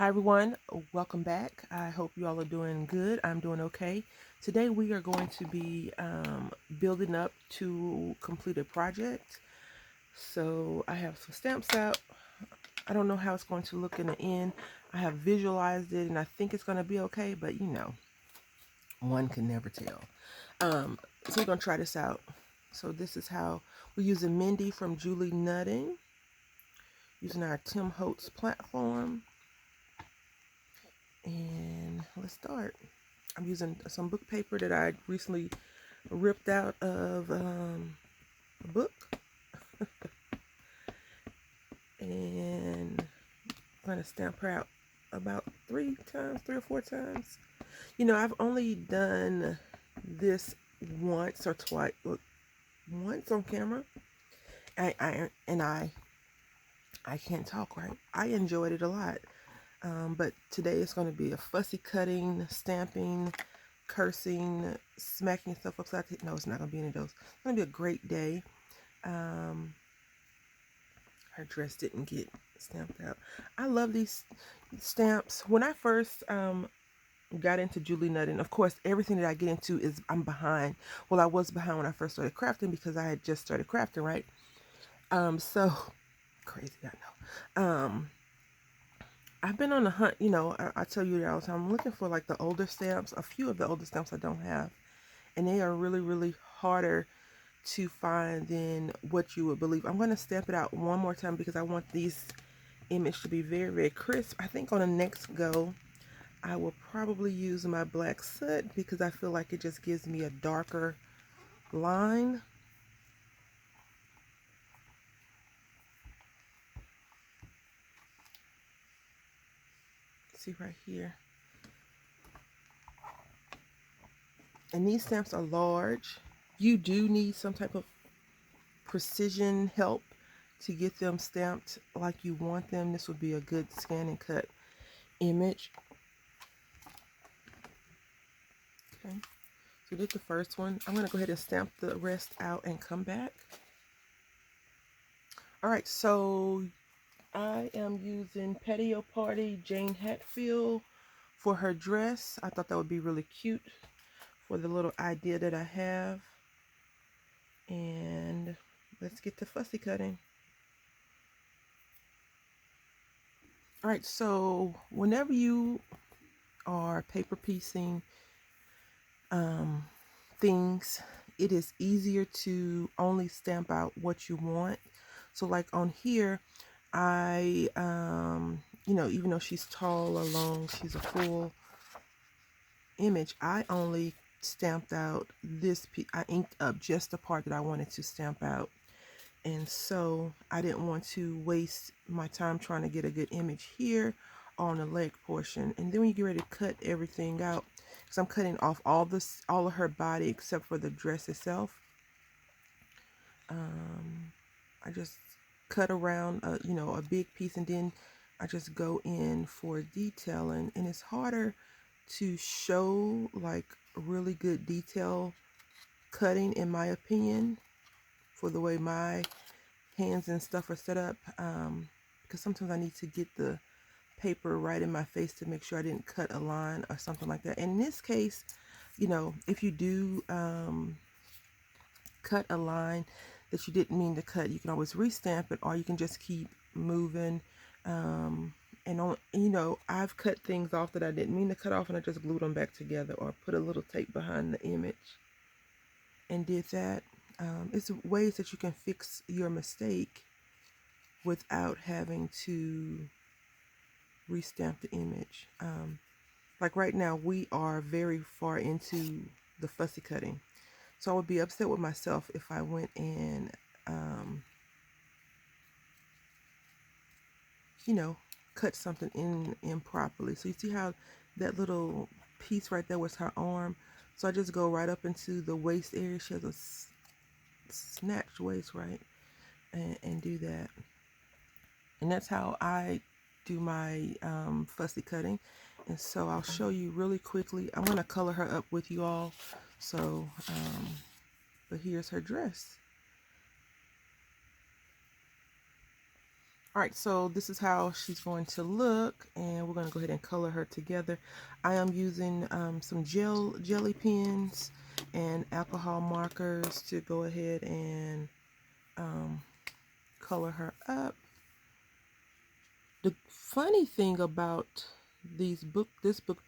Hi everyone, welcome back. I hope you all are doing good. I'm doing okay. Today we are going to be building up to complete a project. So I have some stamps out. I don't know how it's going to look in the end. I have visualized it and I think it's going to be okay, but one can never tell. So we're going to try this out. So this is how we're using Mindy from Julie Nutting, using our Tim Holtz platform. And let's start. I'm using some book paper that I recently ripped out of a book. And I'm going to stamp her out about three or four times. I've only done this once or twice, once on camera. I can't talk right. I enjoyed it a lot. But today it's going to be a fussy cutting, stamping, cursing, smacking stuff upside the head. No, it's not going to be any of those. It's going to be a great day. Her dress didn't get stamped out. I love these stamps. When I first got into Julie Nutting, of course, everything that I get into is I'm behind. Well, I was behind when I first started crafting because I had just started crafting, right? So crazy, I know. I've been on the hunt, I tell you that all the time. I'm looking for like the older stamps. A few of the older stamps I don't have. And they are really, really harder to find than what you would believe. I'm going to stamp it out one more time because I want these image to be very, very crisp. I think on the next go, I will probably use my black soot because I feel like it just gives me a darker line. See right here. And these stamps are large. You do need some type of precision help to get them stamped like you want them. This would be a good scan and cut image. Okay, so we did the first one. I'm going to go ahead and stamp the rest out and come back. All right, so I am using Patio Party Jane Hatfield for her dress. I thought that would be really cute for the little idea that I have. And let's get to fussy cutting. All right, so whenever you are paper piecing things, it is easier to only stamp out what you want. So like on here, I, even though she's tall or long, she's a full image, I only stamped out this piece. I inked up just the part that I wanted to stamp out. And so I didn't want to waste my time trying to get a good image here on the leg portion. And then when you get ready to cut everything out, because I'm cutting off all of her body except for the dress itself, I just cut around a big piece, and then I just go in for detailing. And it's harder to show like really good detail cutting, in my opinion, for the way my hands and stuff are set up, because sometimes I need to get the paper right in my face to make sure I didn't cut a line or something like that. And in this case, if you do cut a line that you didn't mean to cut, you can always restamp it, or you can just keep moving. I've cut things off that I didn't mean to cut off, and I just glued them back together or put a little tape behind the image and did that. It's ways that you can fix your mistake without having to restamp the image. Like right now, we are very far into the fussy cutting. So I would be upset with myself if I went and, cut something in improperly. So you see how that little piece right there was her arm? So I just go right up into the waist area. She has a snatched waist, right? And do that. And that's how I do my fussy cutting. And so I'll show you really quickly. I'm going to color her up with you all. So, but here's her dress. All right, so this is how she's going to look, and we're going to go ahead and color her together. I am using some jelly pens and alcohol markers to go ahead and um, color her up. The funny thing about this book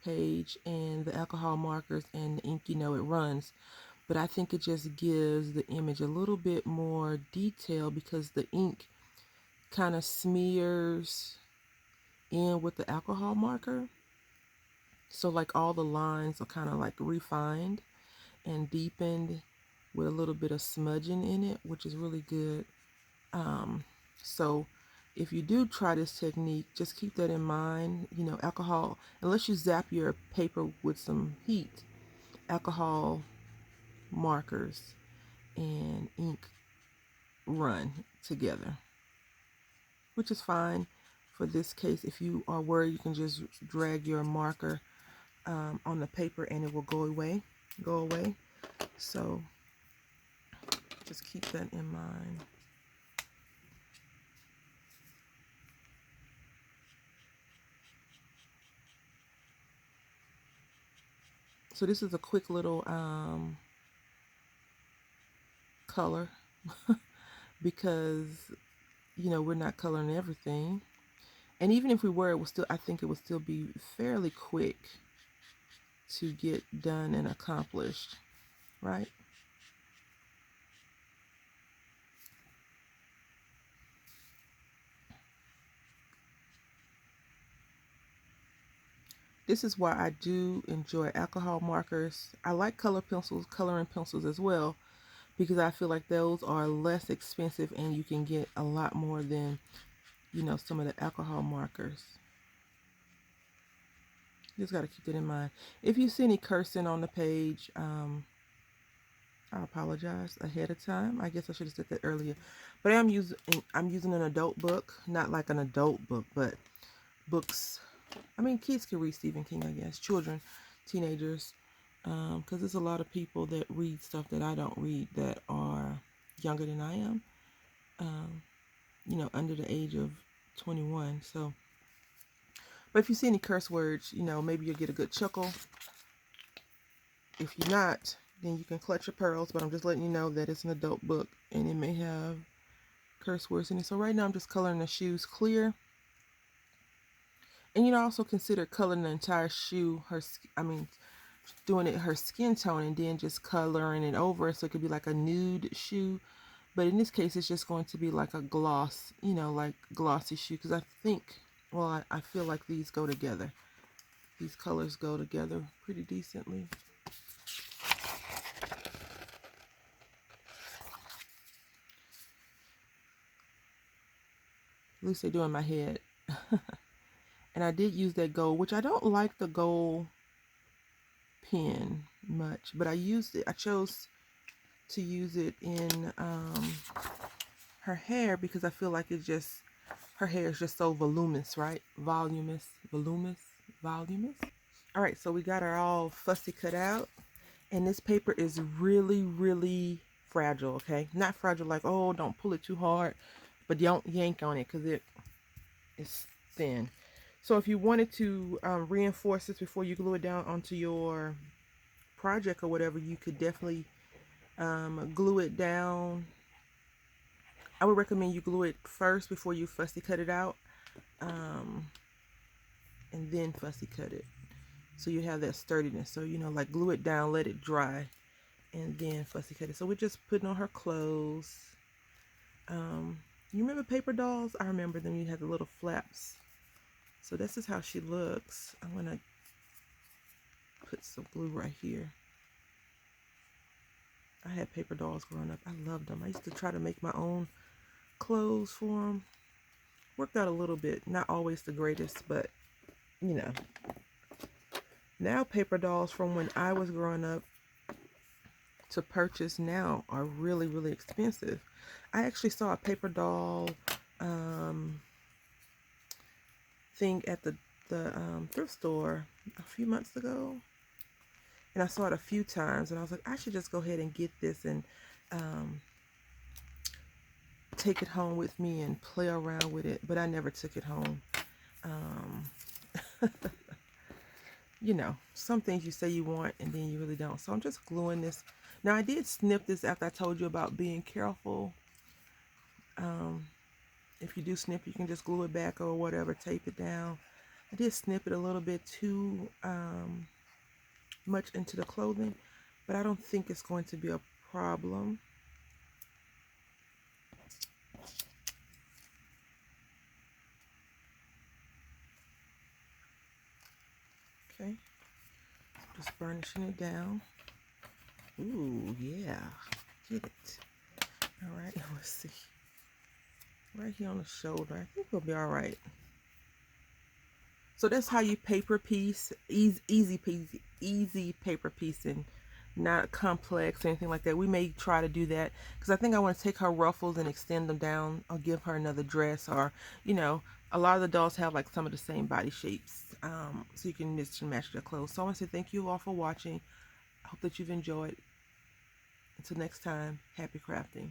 page and the alcohol markers and the ink, it runs, but I think it just gives the image a little bit more detail because the ink kind of smears in with the alcohol marker. So like all the lines are kind of like refined and deepened with a little bit of smudging in it, which is really good. So if you do try this technique, just keep that in mind. Alcohol, unless you zap your paper with some heat, alcohol markers and ink run together, which is fine for this case. If you are worried, you can just drag your marker on the paper and it will go away. So just keep that in mind. So this is a quick little color because we're not coloring everything, and even if we were, I think it would still be fairly quick to get done and accomplished, right? This is why I do enjoy alcohol markers. I like coloring pencils as well, because I feel like those are less expensive and you can get a lot more than some of the alcohol markers. Just got to keep that in mind. If you see any cursing on the page, I apologize ahead of time. I guess I should have said that earlier. But I'm using an adult book, not like an adult book, but books. I mean, kids can read Stephen King, I guess. Children, teenagers, because there's a lot of people that read stuff that I don't read that are younger than I am. Under the age of 21. So, but if you see any curse words, maybe you'll get a good chuckle. If you're not, then you can clutch your pearls. But I'm just letting you know that it's an adult book and it may have curse words in it. So right now I'm just coloring the shoes clear. And also consider coloring the entire shoe, doing it her skin tone and then just coloring it over so it could be like a nude shoe. But in this case, it's just going to be like a gloss, like glossy shoe. Because I feel like these go together. These colors go together pretty decently. At least they do in my head. And I did use that gold, which I don't like the gold pen much, but I used it. I chose to use it in her hair because I feel like her hair is just so voluminous, right? Voluminous. All right, so we got her all fussy cut out, and this paper is really, really fragile, okay? Not fragile like, oh, don't pull it too hard, but don't yank on it because it is thin. So if you wanted to reinforce this before you glue it down onto your project or whatever, you could definitely glue it down. I would recommend you glue it first before you fussy cut it out, and then fussy cut it. So you have that sturdiness. So, like glue it down, let it dry, and then fussy cut it. So we're just putting on her clothes. You remember paper dolls? I remember them. You had the little flaps. So this is how she looks. I'm going to put some glue right here. I had paper dolls growing up. I loved them. I used to try to make my own clothes for them. Worked out a little bit. Not always the greatest, but, Now paper dolls from when I was growing up to purchase now are really, really expensive. I actually saw a paper doll thing at the thrift store a few months ago, and I saw it a few times, and I was like, I should just go ahead and get this and take it home with me and play around with it, but I never took it home. Um, you know, some things you say you want and then you really don't. So I'm just gluing this. Now I did snip this after I told you about being careful. Um, if you do snip, you can just glue it back or whatever, tape it down. I did snip it a little bit too much into the clothing, but I don't think it's going to be a problem. Okay, just burnishing it down. Ooh, yeah, get it. All right, let's see. Right here on the shoulder, I think we'll be all right. So that's how you paper piece, easy paper piecing, not complex or anything like that. We may try to do that because I think I want to take her ruffles and extend them down or give her another dress, or, you know, a lot of the dolls have like some of the same body shapes, so you can mix and match their clothes. So I want to say thank you all for watching. I hope that you've enjoyed. Until next time, happy crafting.